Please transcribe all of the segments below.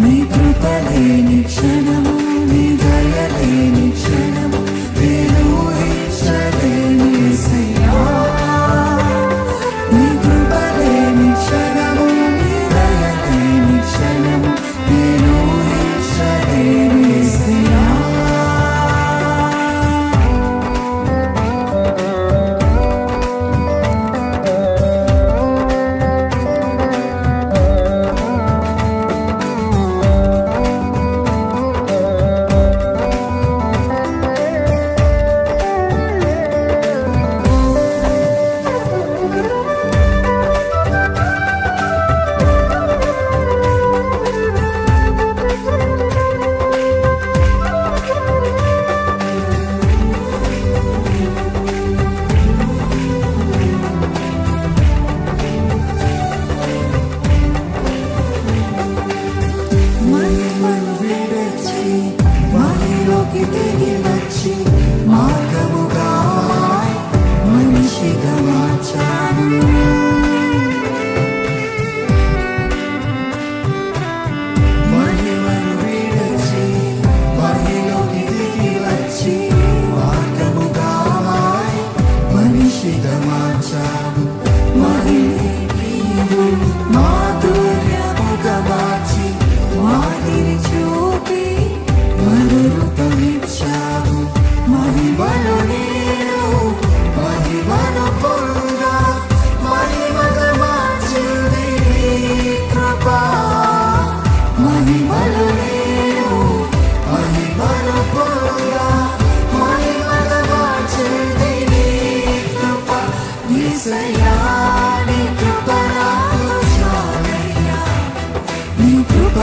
నీ కృప లేని క్షణము, నీ దయ లేని క్షణము నేను ఊహించలేను యేసయ్యా. నీ కృప లేని క్షణము, నీ దయ లేని క్షణము నేను ఊహించలేను యేసయ్యా. దిగి వచ్చి మార్గముగా మనిషిగా మార్చాను. మహిమను విడచి మహిలోకి దిగి వచ్చి మార్గముగా మనిషిగా మార్చాను. మహిళ మాధుర్యముగా మార్చి మాదిరి చూపి మరురూపమిచ్చావు. మహిమను నేను మహిమను పొందా మహిమగా మార్చింది కృప. మహిమను నేను మహిమను పొందా మహిమగా మార్చింది కృప. యేసయ్యా నీ కృప నాకు చాలయ్యా. నీ కృప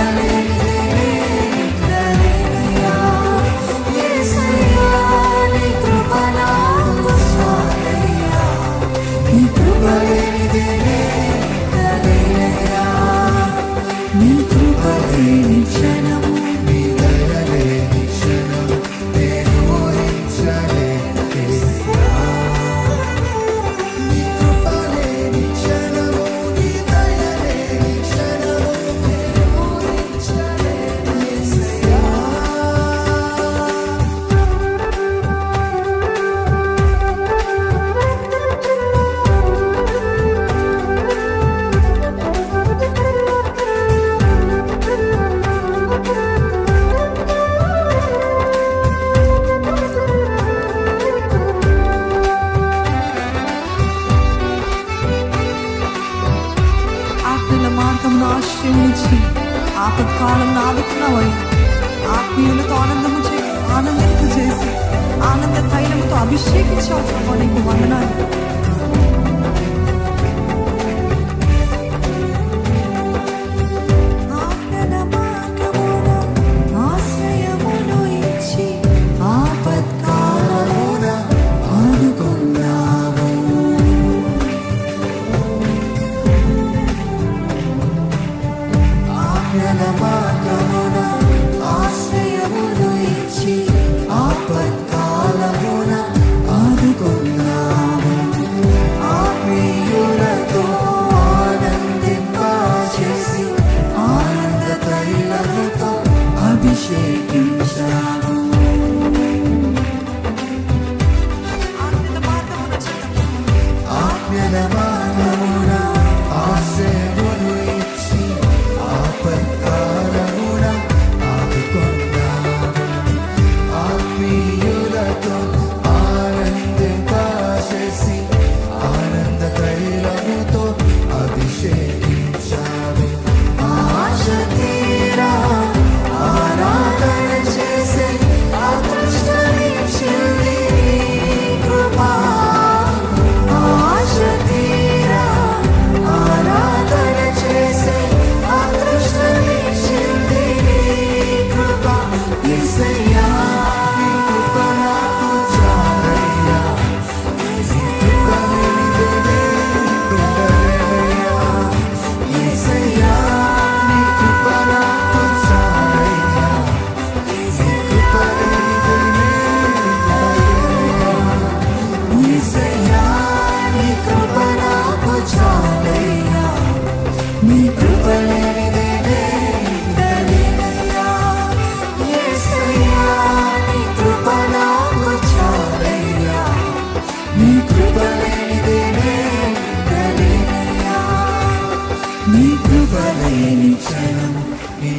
ఆశ్రయించి ఆపత్కాలంలో ఆదుకున్నావయ్యా. ఆత్మీయులతో ఆనందింపు చేసి ఆనంద తైలముతో అభిషేకించావు ప్రభా. నీకు వందనాలు. నీ కృపలేని క్షణం, నీ